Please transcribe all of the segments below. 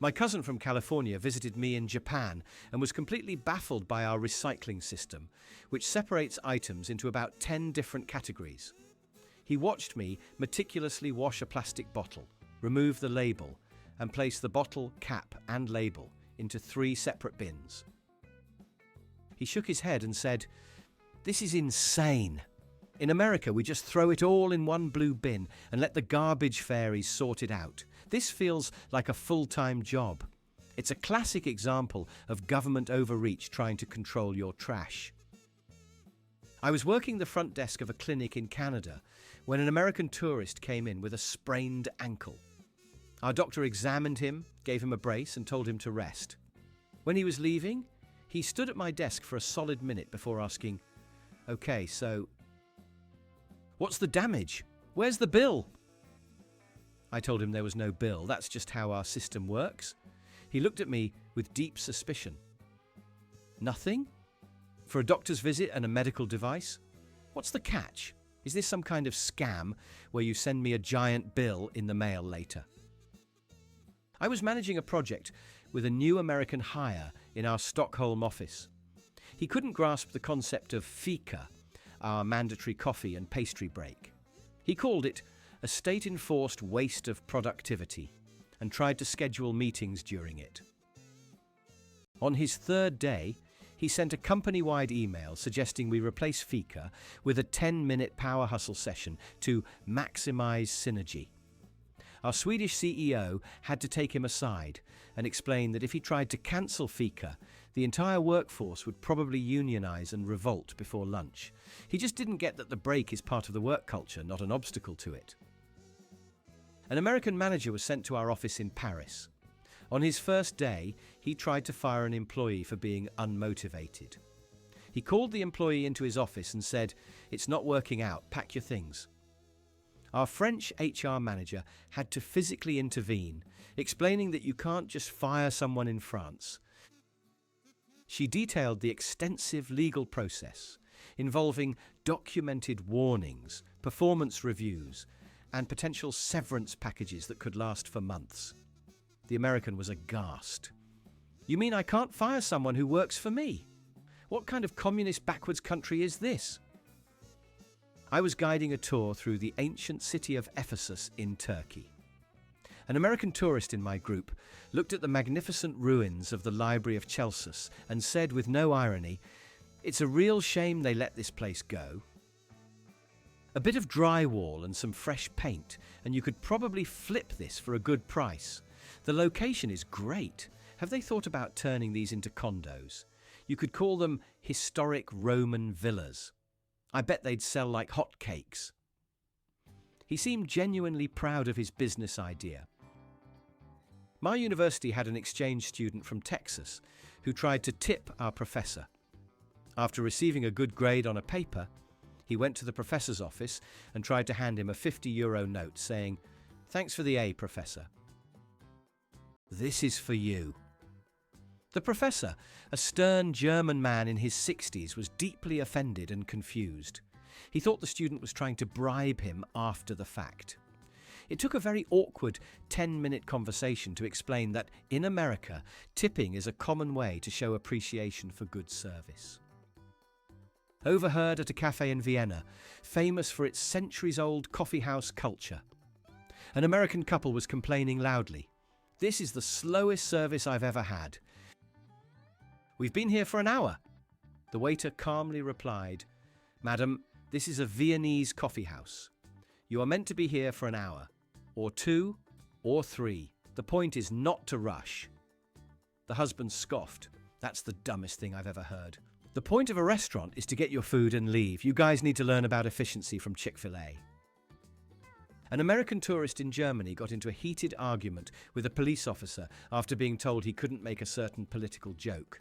My cousin from California visited me in Japan and was completely baffled by our recycling system, which separates items into about 10 different categories. He watched me meticulously wash a plastic bottle, remove the label, and place the bottle, cap, and label into 3 separate bins. He shook his head and said, "This is insane. In America, we just throw it all in one blue bin and let the garbage fairies sort it out. This feels like a full-time job. It's a classic example of government overreach trying to control your trash." I was working the front desk of a clinic in Canada when an American tourist came in with a sprained ankle. Our doctor examined him, gave him a brace, and told him to rest. When he was leaving, he stood at my desk for a solid minute before asking, "Okay, so what's the damage? Where's the bill?" I told him there was no bill. That's just how our system works. He looked at me with deep suspicion. "Nothing? For a doctor's visit and a medical device? What's the catch? Is this some kind of scam where you send me a giant bill in the mail later?" I was managing a project with a new American hire in our Stockholm office. He couldn't grasp the concept of fika, our mandatory coffee and pastry break. He called it a state-enforced waste of productivity and tried to schedule meetings during it. On his 3rd day, he sent a company-wide email suggesting we replace fika with a 10-minute power hustle session to maximize synergy. Our Swedish CEO had to take him aside and explain that if he tried to cancel fika, the entire workforce would probably unionize and revolt before lunch. He just didn't get that the break is part of the work culture, not an obstacle to it. An American manager was sent to our office in Paris. On his first day, he tried to fire an employee for being unmotivated. He called the employee into his office and said, "It's not working out, pack your things." Our French HR manager had to physically intervene, explaining that you can't just fire someone in France. She detailed the extensive legal process, involving documented warnings, performance reviews, and potential severance packages that could last for months. The American was aghast. "You mean I can't fire someone who works for me? What kind of communist backwards country is this?" I was guiding a tour through the ancient city of Ephesus in Turkey. An American tourist in my group looked at the magnificent ruins of the Library of Chelsus and said with no irony, "It's a real shame they let this place go. A bit of drywall and some fresh paint, and you could probably flip this for a good price. The location is great. Have they thought about turning these into condos? You could call them historic Roman villas. I bet they'd sell like hotcakes." He seemed genuinely proud of his business idea. My university had an exchange student from Texas who tried to tip our professor. After receiving a good grade on a paper, he went to the professor's office and tried to hand him a €50 note saying, "Thanks for the A, Professor. This is for you." The professor, a stern German man in his 60s, was deeply offended and confused. He thought the student was trying to bribe him after the fact. It took a very awkward 10-minute conversation to explain that in America, tipping is a common way to show appreciation for good service. Overheard at a cafe in Vienna, famous for its centuries-old coffeehouse culture. An American couple was complaining loudly. "This is the slowest service I've ever had. We've been here for an hour." The waiter calmly replied, "Madam, this is a Viennese coffeehouse. You are meant to be here for an hour, or 2, or 3. The point is not to rush." The husband scoffed. "That's the dumbest thing I've ever heard. The point of a restaurant is to get your food and leave. You guys need to learn about efficiency from Chick-fil-A." An American tourist in Germany got into a heated argument with a police officer after being told he couldn't make a certain political joke.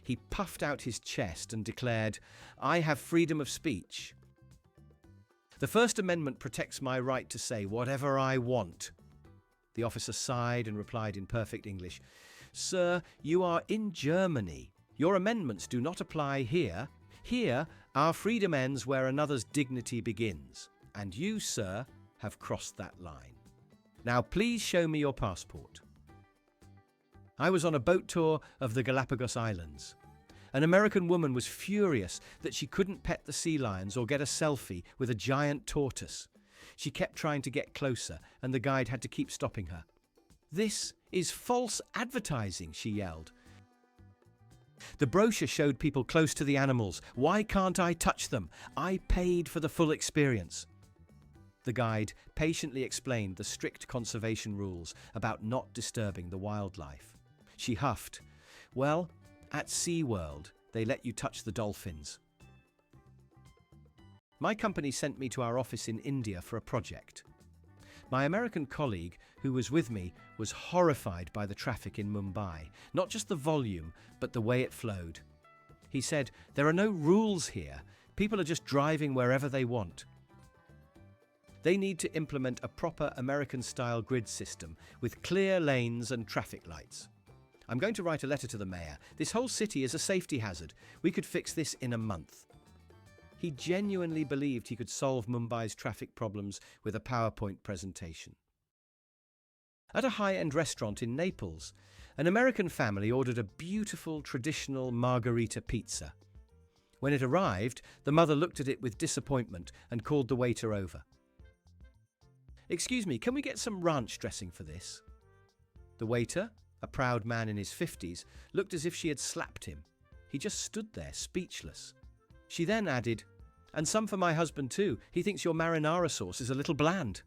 He puffed out his chest and declared, "I have freedom of speech. The First Amendment protects my right to say whatever I want." The officer sighed and replied in perfect English, "Sir, you are in Germany. Your amendments do not apply here. Here, our freedom ends where another's dignity begins. And you, sir, have crossed that line. Now please show me your passport." I was on a boat tour of the Galapagos Islands. An American woman was furious that she couldn't pet the sea lions or get a selfie with a giant tortoise. She kept trying to get closer, and the guide had to keep stopping her. "This is false advertising," she yelled. "The brochure showed people close to the animals. Why can't I touch them? I paid for the full experience." The guide patiently explained the strict conservation rules about not disturbing the wildlife. She huffed, "Well, at SeaWorld, they let you touch the dolphins." My company sent me to our office in India for a project. My American colleague, who was with me, was horrified by the traffic in Mumbai, not just the volume, but the way it flowed. He said, "There are no rules here. People are just driving wherever they want." They need to implement a proper American-style grid system with clear lanes and traffic lights. "I'm going to write a letter to the mayor. This whole city is a safety hazard. We could fix this in a month." He genuinely believed he could solve Mumbai's traffic problems with a PowerPoint presentation. At a high-end restaurant in Naples, an American family ordered a beautiful traditional margherita pizza. When it arrived, the mother looked at it with disappointment and called the waiter over. "Excuse me, can we get some ranch dressing for this?" The waiter, a proud man in his 50s, looked as if she had slapped him. He just stood there, speechless. She then added, "And some for my husband too. He thinks your marinara sauce is a little bland."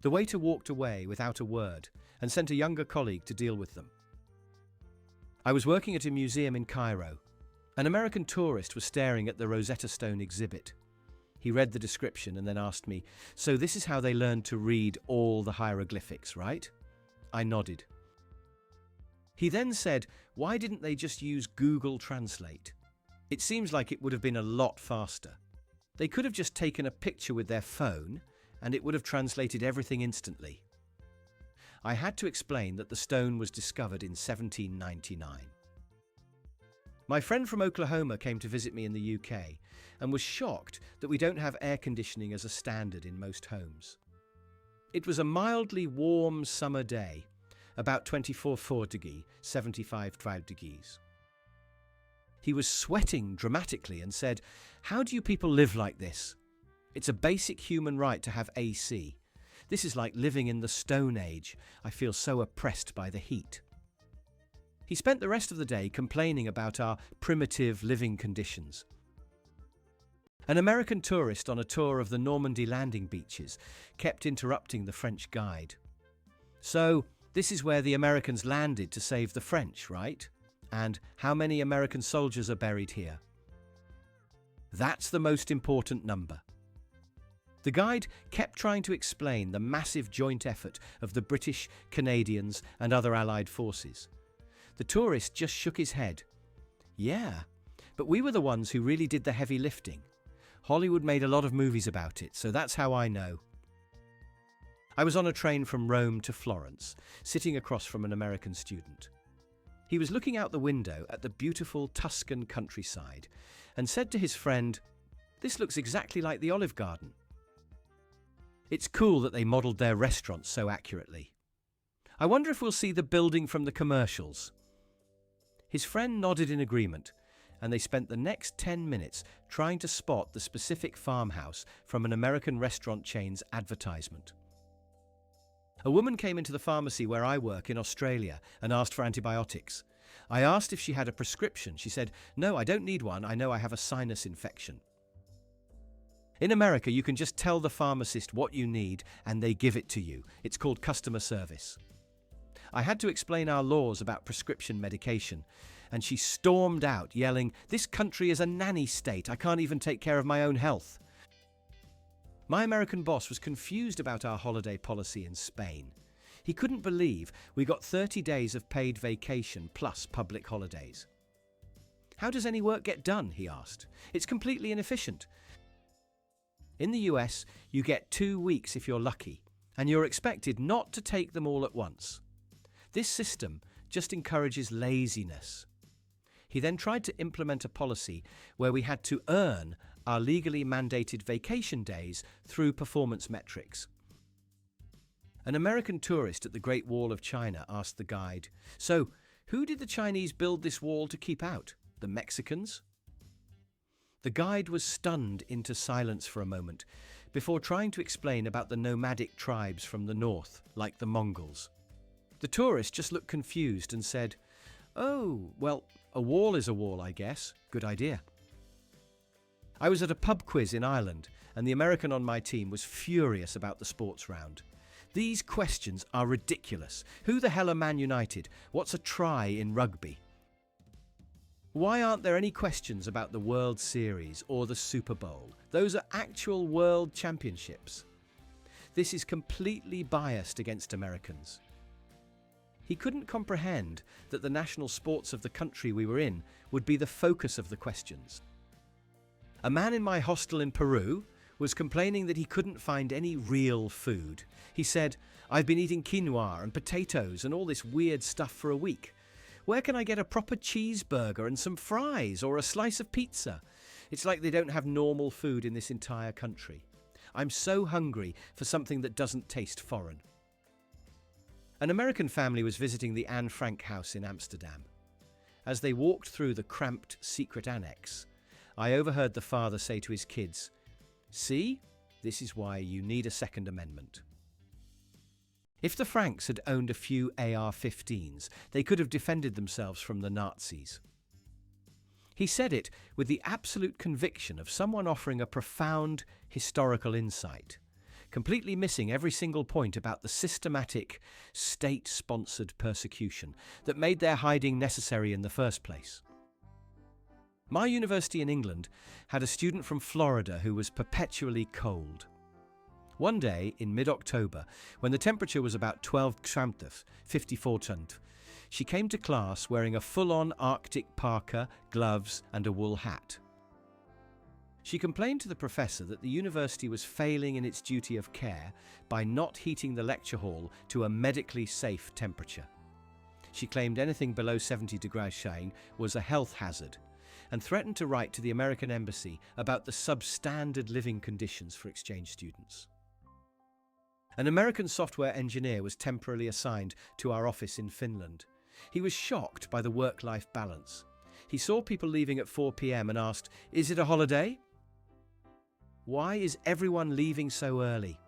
The waiter walked away without a word and sent a younger colleague to deal with them. I was working at a museum in Cairo. An American tourist was staring at the Rosetta Stone exhibit. He read the description and then asked me, "So this is how they learned to read all the hieroglyphics, right?" I nodded. He then said, "Why didn't they just use Google Translate? It seems like it would have been a lot faster. They could have just taken a picture with their phone and it would have translated everything instantly." I had to explain that the stone was discovered in 1799. My friend from Oklahoma came to visit me in the UK and was shocked that we don't have air conditioning as a standard in most homes. It was a mildly warm summer day, about 24 degrees, 75 degrees. He was sweating dramatically and said, "How do you people live like this? It's a basic human right to have AC. This is like living in the Stone Age. I feel so oppressed by the heat." He spent the rest of the day complaining about our primitive living conditions. An American tourist on a tour of the Normandy landing beaches kept interrupting the French guide. "So, this is where the Americans landed to save the French, right? And how many American soldiers are buried here?" "That's the most important number." The guide kept trying to explain the massive joint effort of the British, Canadians, and other Allied forces. The tourist just shook his head. "Yeah, but we were the ones who really did the heavy lifting. Hollywood made a lot of movies about it, so that's how I know." I was on a train from Rome to Florence, sitting across from an American student. He was looking out the window at the beautiful Tuscan countryside and said to his friend, "This looks exactly like the Olive Garden." "It's cool that they modelled their restaurants so accurately. I wonder if we'll see the building from the commercials." His friend nodded in agreement, and they spent the next 10 minutes trying to spot the specific farmhouse from an American restaurant chain's advertisement. A woman came into the pharmacy where I work in Australia and asked for antibiotics. I asked if she had a prescription. She said, "No, I don't need one. I know I have a sinus infection." In America, you can just tell the pharmacist what you need and they give it to you. It's called customer service. I had to explain our laws about prescription medication, and she stormed out, yelling, "This country is a nanny state. I can't even take care of my own health." My American boss was confused about our holiday policy in Spain. He couldn't believe we got 30 days of paid vacation plus public holidays. "How does any work get done?" he asked. "It's completely inefficient." In the US, you get 2 weeks if you're lucky, and you're expected not to take them all at once. This system just encourages laziness. He then tried to implement a policy where we had to earn our legally mandated vacation days through performance metrics. An American tourist at the Great Wall of China asked the guide, "So, who did the Chinese build this wall to keep out? The Mexicans?" The guide was stunned into silence for a moment before trying to explain about the nomadic tribes from the north, like the Mongols. The tourist just looked confused and said, "Oh, well, a wall is a wall, I guess. Good idea." I was at a pub quiz in Ireland, and the American on my team was furious about the sports round. "These questions are ridiculous. Who the hell are Man United? What's a try in rugby? Why aren't there any questions about the World Series or the Super Bowl? Those are actual world championships. This is completely biased against Americans." He couldn't comprehend that the national sports of the country we were in would be the focus of the questions. A man in my hostel in Peru was complaining that he couldn't find any real food. He said, "I've been eating quinoa and potatoes and all this weird stuff for a week. Where can I get a proper cheeseburger and some fries or a slice of pizza? It's like they don't have normal food in this entire country. I'm so hungry for something that doesn't taste foreign." An American family was visiting the Anne Frank house in Amsterdam. As they walked through the cramped secret annex, I overheard the father say to his kids, "See, this is why you need a Second Amendment." If the Franks had owned a few AR-15s, they could have defended themselves from the Nazis. He said it with the absolute conviction of someone offering a profound historical insight, completely missing every single point about the systematic, state-sponsored persecution that made their hiding necessary in the first place. My university in England had a student from Florida who was perpetually cold. One day, in mid-October, when the temperature was about 12 Celsius, 54 Celsius, she came to class wearing a full-on Arctic parka, gloves, and a wool hat. She complained to the professor that the university was failing in its duty of care by not heating the lecture hall to a medically safe temperature. She claimed anything below 70 degrees Celsius was a health hazard and threatened to write to the American embassy about the substandard living conditions for exchange students. An American software engineer was temporarily assigned to our office in Finland. He was shocked by the work-life balance. He saw people leaving at 4 p.m. and asked, "Is it a holiday? Why is everyone leaving so early?"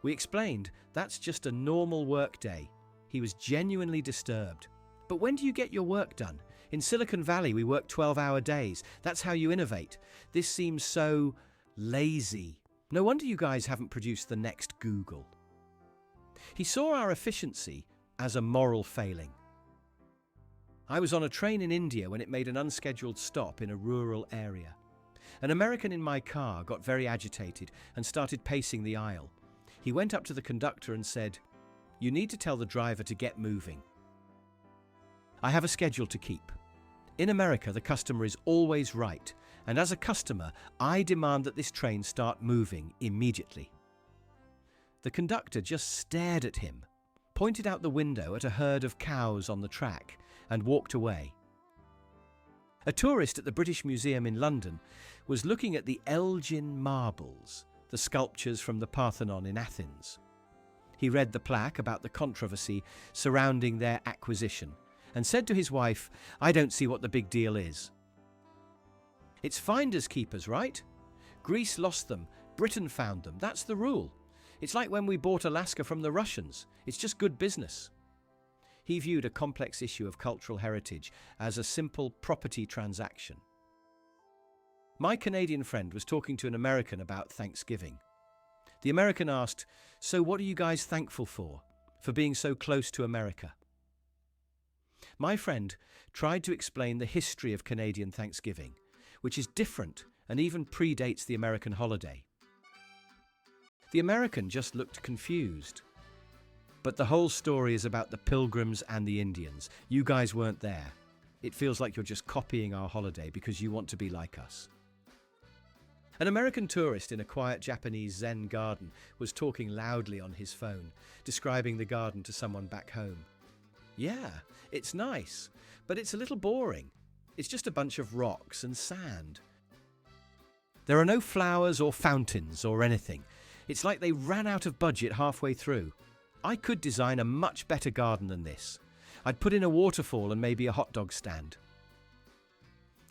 We explained that's just a normal work day. He was genuinely disturbed. "But when do you get your work done? In Silicon Valley, we work 12-hour days. That's how you innovate. This seems so lazy. No wonder you guys haven't produced the next Google." He saw our efficiency as a moral failing. I was on a train in India when it made an unscheduled stop in a rural area. An American in my car got very agitated and started pacing the aisle. He went up to the conductor and said, "You need to tell the driver to get moving. I have a schedule to keep. In America, the customer is always right, and as a customer, I demand that this train start moving immediately." The conductor just stared at him, pointed out the window at a herd of cows on the track, and walked away. A tourist at the British Museum in London was looking at the Elgin marbles, the sculptures from the Parthenon in Athens. He read the plaque about the controversy surrounding their acquisition and said to his wife, "I don't see what the big deal is. It's finders keepers, right? Greece lost them, Britain found them. That's the rule. It's like when we bought Alaska from the Russians. It's just good business." He viewed a complex issue of cultural heritage as a simple property transaction. My Canadian friend was talking to an American about Thanksgiving. The American asked, "So what are you guys thankful for being so close to America?" My friend tried to explain the history of Canadian Thanksgiving, which is different and even predates the American holiday. The American just looked confused. "But the whole story is about the Pilgrims and the Indians. You guys weren't there. It feels like you're just copying our holiday because you want to be like us." An American tourist in a quiet Japanese Zen garden was talking loudly on his phone, describing the garden to someone back home. "Yeah, it's nice, but it's a little boring. It's just a bunch of rocks and sand. There are no flowers or fountains or anything. It's like they ran out of budget halfway through. I could design a much better garden than this. I'd put in a waterfall and maybe a hot dog stand.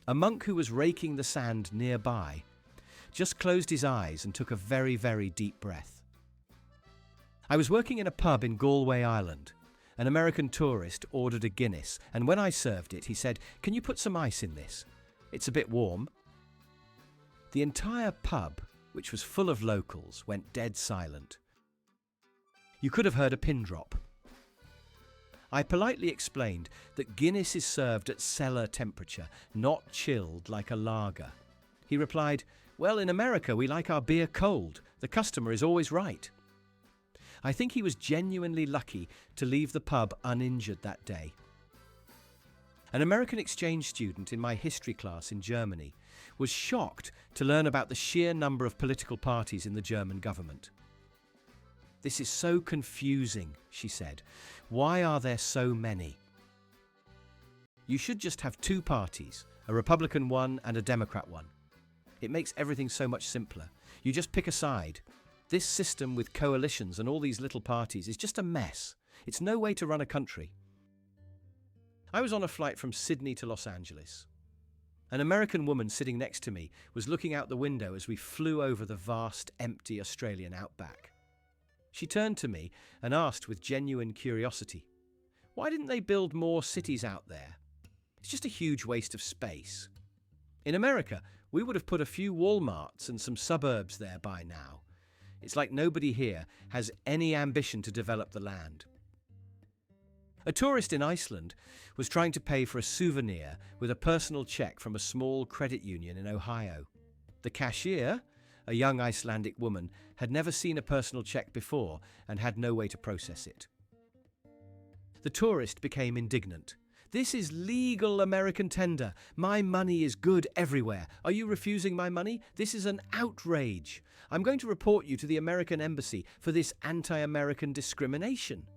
A monk who was raking the sand nearby just closed his eyes and took a very, very deep breath. I was working in a pub in Galway, Ireland. An American tourist ordered a Guinness, and when I served it, he said, "Can you put some ice in this? It's a bit warm." The entire pub, which was full of locals, went dead silent. You could have heard a pin drop. I politely explained that Guinness is served at cellar temperature, not chilled like a lager. He replied, "Well, in America we like our beer cold. The customer is always right." I think he was genuinely lucky to leave the pub uninjured that day. An American exchange student in my history class in Germany was shocked to learn about the sheer number of political parties in the German government. "This is so confusing," she said. "Why are there so many? You should just have two parties, a Republican one and a Democrat one. It makes everything so much simpler. You just pick a side. This system with coalitions and all these little parties is just a mess. It's no way to run a country." I was on a flight from Sydney to Los Angeles. An American woman sitting next to me was looking out the window as we flew over the vast, empty Australian outback. She turned to me and asked with genuine curiosity, "Why didn't they build more cities out there? It's just a huge waste of space. In America, we would have put a few Walmarts and some suburbs there by now. It's like nobody here has any ambition to develop the land." A tourist in Iceland was trying to pay for a souvenir with a personal check from a small credit union in Ohio. The cashier, a young Icelandic woman, had never seen a personal check before and had no way to process it. The tourist became indignant. "This is legal American tender. My money is good everywhere. Are you refusing my money? This is an outrage. I'm going to report you to the American embassy for this anti-American discrimination."